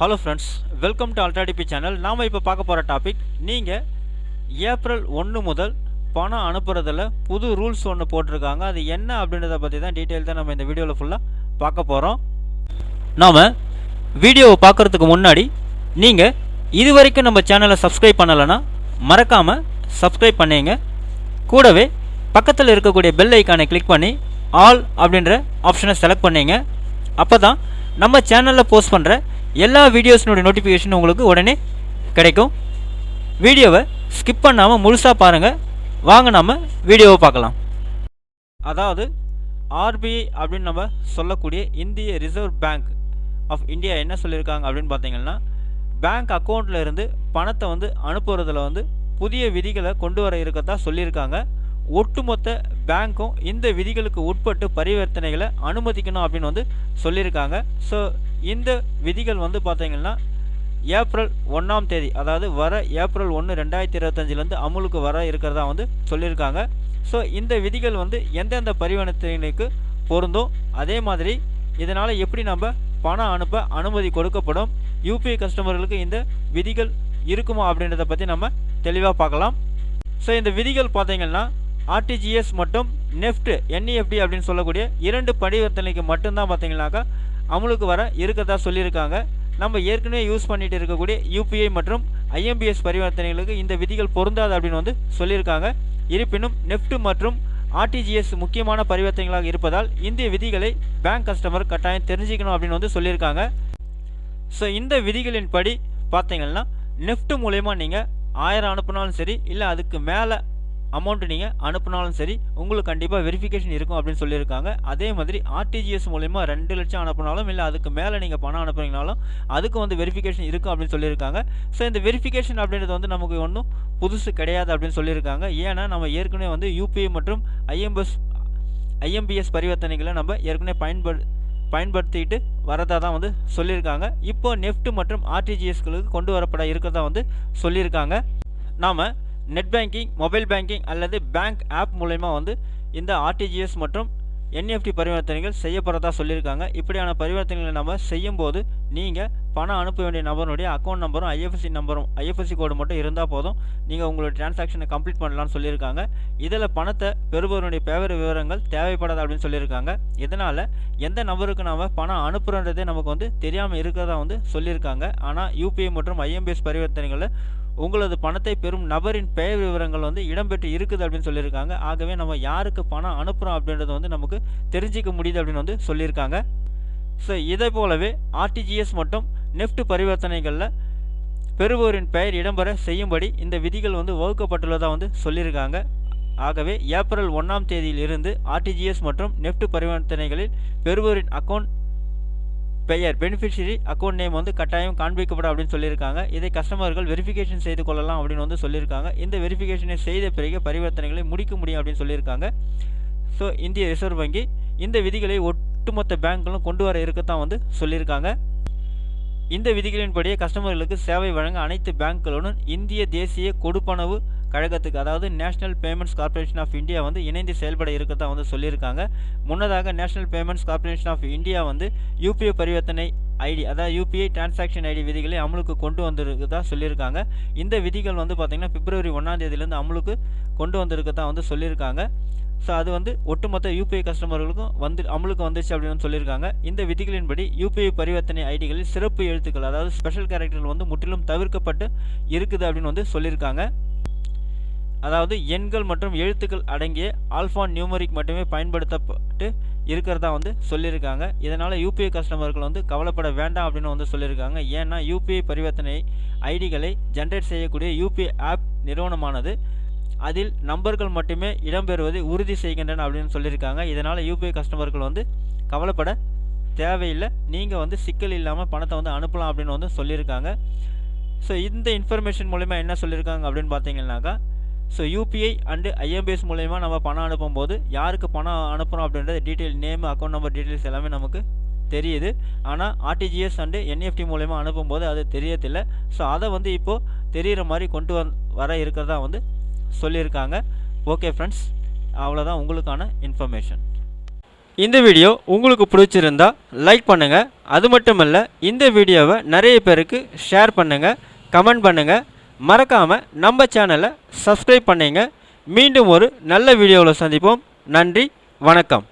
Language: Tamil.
ஹலோ ஃப்ரெண்ட்ஸ், வெல்கம் டு அல்ட்ராடிபி சேனல். நாம் இப்போ பார்க்க போகிற டாபிக், நீங்கள் ஏப்ரல் 1 முதல் பணம் அனுப்புறதில் புது ரூல்ஸ் ஒன்று போட்டிருக்காங்க. அது என்ன அப்படின்றத பற்றி தான் டீட்டெயில் தான் நம்ம இந்த வீடியோவில் ஃபுல்லாக பார்க்க போகிறோம். நாம் வீடியோவை பார்க்குறதுக்கு முன்னாடி நீங்கள் இது வரைக்கும் நம்ம சேனலை சப்ஸ்கிரைப் பண்ணலைன்னா மறக்காமல் சப்ஸ்கிரைப் பண்ணிங்க. கூடவே பக்கத்தில் இருக்கக்கூடிய பெல் ஐக்கானை கிளிக் பண்ணி ஆல் அப்படின்ற ஆப்ஷனை செலக்ட் பண்ணிங்க. அப்போ தான் நம்ம சேனலில் போஸ்ட் பண்ணுற எல்லா வீடியோஸினுடைய நோட்டிஃபிகேஷன் உங்களுக்கு உடனே கிடைக்கும். வீடியோவை ஸ்கிப் பண்ணாமல் முழுசாக பாருங்கள். வாங்க நம்ம வீடியோவை பார்க்கலாம். அதாவது ஆர்பிஐ அப்படின்னு நம்ம சொல்லக்கூடிய இந்திய ரிசர்வ் பேங்க் ஆஃப் இந்தியா என்ன சொல்லியிருக்காங்க அப்படின்னு பார்த்தீங்கன்னா, பேங்க் அக்கௌண்ட்டில் இருந்து பணத்தை அனுப்புறதில் புதிய விதிகளை கொண்டு வர இருக்கதா சொல்லியிருக்காங்க. ஒட்டுமொத்த பேங்க்கும் இந்த விதிகளுக்கு உட்பட்டு பரிவர்த்தனைகளை அனுமதிக்கணும் அப்படின்னு சொல்லியிருக்காங்க. ஸோ இந்த விதிகள் பார்த்தீங்கன்னா ஏப்ரல் 1ஆம் தேதி, அதாவது வர ஏப்ரல் 1, 2025 அமுலுக்கு வர இருக்கிறதா சொல்லியிருக்காங்க. ஸோ இந்த விதிகள் எந்தெந்த பரிவர்த்தனைக்கு பொருந்தும், அதே மாதிரி இதனால் எப்படி நம்ம பணம் அனுப்ப அனுமதி கொடுக்கப்படும், யூபிஐ கஸ்டமர்களுக்கு இந்த விதிகள் இருக்குமா அப்படின்றத பற்றி நம்ம தெளிவாக பார்க்கலாம். ஸோ இந்த விதிகள் பார்த்தீங்கன்னா ஆர்டிஜிஎஸ் மற்றும் நெஃப்ட் என்இஎஃப்டி அப்படின்னு சொல்லக்கூடிய 2 பரிவர்த்தனைக்கு மட்டும்தான் பார்த்தீங்கன்னாக்கா அமலுக்கு வர இருக்கிறதா சொல்லியிருக்காங்க. நம்ம ஏற்கனவே யூஸ் பண்ணிட்டு இருக்கக்கூடிய யூபிஐ மற்றும் ஐஎம்பிஎஸ் பரிவர்த்தனைகளுக்கு இந்த விதிகள் பொருந்தாது அப்படின்னு சொல்லியிருக்காங்க. இருப்பினும் நெஃப்ட் மற்றும் ஆர்டிஜிஎஸ் முக்கியமான பரிவர்த்தனைகளாக இருப்பதால் இந்த விதிகளை பேங்க் கஸ்டமர் கட்டாயம் தெரிஞ்சுக்கணும் அப்படின்னு சொல்லியிருக்காங்க. ஸோ இந்த விதிகளின் படி பார்த்தீங்கன்னா நெஃப்ட் மூலயமா நீங்கள் 1000 அனுப்புனாலும் சரி, இல்லை அதுக்கு மேலே அமௌண்ட் நீங்கள் அனுப்புனாலும் சரி, உங்களுக்கு கண்டிப்பாக வெரிஃபிகேஷன் இருக்கும் அப்படின்னு சொல்லியிருக்காங்க. அதே மாதிரி ஆர்டிஜிஎஸ் மூலயமா 2 லட்சம் அனுப்புனாலும், இல்லை அதுக்கு மேலே நீங்கள் பணம் அனுப்புறீங்கனாலும் அதுக்கு வெரிஃபிகேஷன் இருக்கும் அப்படின்னு சொல்லியிருக்காங்க. ஸோ இந்த வெரிஃபிகேஷன் அப்படின்றது நமக்கு ஒன்றும் புதுசு கிடையாது அப்படின்னு சொல்லியிருக்காங்க. ஏன்னா நம்ம ஏற்கனவே யூபிஐ மற்றும் ஐஎம்பிஎஸ் பரிவர்த்தனைகளை நம்ம ஏற்கனவே பயன்படுத்திட்டு வரதா தான் சொல்லியிருக்காங்க. இப்போ நெஃப்ட் மற்றும் ஆர்டிஜிஎஸ்களுக்கு கொண்டு வரப்பட இருக்கிறதா சொல்லியிருக்காங்க. நாம் நெட் பேங்கிங், மொபைல் பேங்கிங் அல்லது பேங்க் ஆப் மூலமா இந்த ஆர்டிஜிஎஸ் மற்றும் என்இஎஃப்டி பரிவர்த்தனைகள் செய்யப்படுறதா சொல்லியிருக்காங்க. இப்படியான பரிவர்த்தனைகளை நம்ம செய்யும்போது நீங்கள் பணம் அனுப்ப வேண்டிய நபருடைய அக்கௌண்ட் நம்பரும் ஐஎஃப்எஸ்சி கோடு மட்டும் இருந்தால் போதும், நீங்கள் உங்களுடைய டிரான்சாக்ஷனை கம்ப்ளீட் பண்ணலாம்னு சொல்லியிருக்காங்க. இதில் பணத்தை பெறுபவருடைய பேவர் விவரங்கள் தேவைப்படாது அப்படின்னு சொல்லியிருக்காங்க. இதனால் எந்த நபருக்கு நம்ம பணம் அனுப்புகிறதே நமக்கு தெரியாமல் இருக்கிறதா சொல்லியிருக்காங்க. ஆனால் யூபிஐ மற்றும் ஐஎம்பிஎஸ் பரிவர்த்தனைகளில் உங்களது பணத்தை பெறும் நபரின் பெயர் விவரங்கள் இடம்பெற்று இருக்குது அப்படின்னு சொல்லியிருக்காங்க. ஆகவே நம்ம யாருக்கு பணம் அனுப்புகிறோம் அப்படின்றது நமக்கு தெரிஞ்சிக்க முடியுது அப்படின்னு சொல்லியிருக்காங்க. ஸோ இதே போலவே ஆர்டிஜிஎஸ் மற்றும் நெஃப்ட் பரிவர்த்தனைகளில் பெறுவோரின் பெயர் இடம்பெற செய்யும்படி இந்த விதிகள் வகுக்கப்பட்டுள்ளதாக சொல்லியிருக்காங்க. ஆகவே ஏப்ரல் 1ஆம் தேதியிலிருந்து ஆர்டிஜிஎஸ் மற்றும் நெஃப்ட் பரிவர்த்தனைகளில் பெறுவோரின் அக்கௌண்ட் பெயர், பெனிஃபிஷரி அக்கௌண்ட் நேம் கட்டாயம் காண்பிக்கப்படும் அப்படின்னு சொல்லியிருக்காங்க. இதை கஸ்டமர்கள் வெரிஃபிகேஷன் செய்து கொள்ளலாம் அப்படின்னு சொல்லியிருக்காங்க. இந்த வெரிஃபிகேஷனை செய்த பிறகு பரிவர்த்தனைகளை முடிக்க முடியும் அப்படின்னு சொல்லியிருக்காங்க. ஸோ இந்திய ரிசர்வ் வங்கி இந்த விதிகளை ஒட்டுமொத்த பேங்க்களும் கொண்டு வர இருக்கத்தான் சொல்லியிருக்காங்க. இந்த விதிகளின்படியே கஸ்டமர்களுக்கு சேவை வழங்க அனைத்து பேங்க்குகளுடன் இந்திய தேசிய கொடுப்பனவு கழகத்துக்கு, அதாவது National Payments Corporation of India இணைந்து செயல்பட இருக்கத்தான் சொல்லியிருக்காங்க. முன்னதாக National Payments Corporation of India UPI பரிவர்த்தனை ஐடி, அதாவது யூபிஐ டிரான்சாக்ஷன் ஐடி விதிகளை அமலுக்கு கொண்டு வந்திருக்கதா சொல்லியிருக்காங்க. இந்த விதிகள் பார்த்திங்கன்னா பிப்ரவரி 1ஆம் தேதியிலேருந்து அமலுக்கு கொண்டு வந்திருக்கதான் சொல்லியிருக்காங்க. ஸோ அது ஒட்டுமொத்த யூபிஐ கஸ்டமர்களுக்கும் அமலுக்கு வந்துச்சு அப்படின்னு சொல்லியிருக்காங்க. இந்த விதிகளின்படி யூபிஐ பரிவர்த்தனை ஐடிகளில் சிறப்பு எழுத்துக்கள், அதாவது ஸ்பெஷல் கேரக்டர்கள் முற்றிலும் தவிர்க்கப்பட்டு இருக்குது அப்படின்னு சொல்லியிருக்காங்க. அதாவது எண்கள் மற்றும் எழுத்துக்கள் அடங்கிய ஆல்ஃபா நியூமரிக் மட்டுமே பயன்படுத்தப்பட்டு இருக்கிறதா சொல்லியிருக்காங்க. இதனால் யூபிஐ கஸ்டமர்கள் கவலைப்பட வேண்டாம் அப்படின்னு சொல்லியிருக்காங்க. ஏன்னா யூபிஐ பரிவர்த்தனை ஐடிகளை ஜென்ரேட் செய்யக்கூடிய யூபிஐ ஆப் நிறுவனமானது அதில் நம்பர்கள் மட்டுமே இடம்பெறுவதை உறுதி செய்கின்றன அப்படின்னு சொல்லியிருக்காங்க. இதனால் யூபிஐ கஸ்டமர்கள் கவலைப்பட தேவையில்லை, நீங்கள் சிக்கல் இல்லாமல் பணத்தை அனுப்பலாம் அப்படின்னு சொல்லியிருக்காங்க. ஸோ இந்த இன்ஃபர்மேஷன் மூலமா என்ன சொல்லியிருக்காங்க அப்படின்னு பார்த்தீங்கன்னாக்கா, ஸோ யூபிஐ அண்டு ஐஎம்பிஎஸ் மூலமா நம்ம பணம் அனுப்பும்போது யாருக்கு பணம் அனுப்புகிறோம் அப்படின்றது detail, name, account number details எல்லாமே நமக்கு தெரியுது. ஆனால் ஆர்டிஜிஎஸ் அண்டு என்இஎஃப்டி மூலமா அனுப்பும்போது அது தெரியதில்லை. ஸோ அதை இப்போது தெரிகிற மாதிரி கொண்டு வர இருக்கிறதா சொல்லியிருக்காங்க. ஓகே ஃப்ரெண்ட்ஸ், அவ்வளோதான் உங்களுக்கான இன்ஃபர்மேஷன். இந்த வீடியோ உங்களுக்கு பிடிச்சிருந்தா லைக் பண்ணுங்கள். அது மட்டும் இல்லை, இந்த வீடியோவை நிறைய பேருக்கு ஷேர் பண்ணுங்கள், கமெண்ட் பண்ணுங்கள். மறக்காமல் நம்ம சேனலை சப்ஸ்கிரைப் பண்ணுங்க. மீண்டும் ஒரு நல்ல வீடியோவில் சந்திப்போம். நன்றி, வணக்கம்.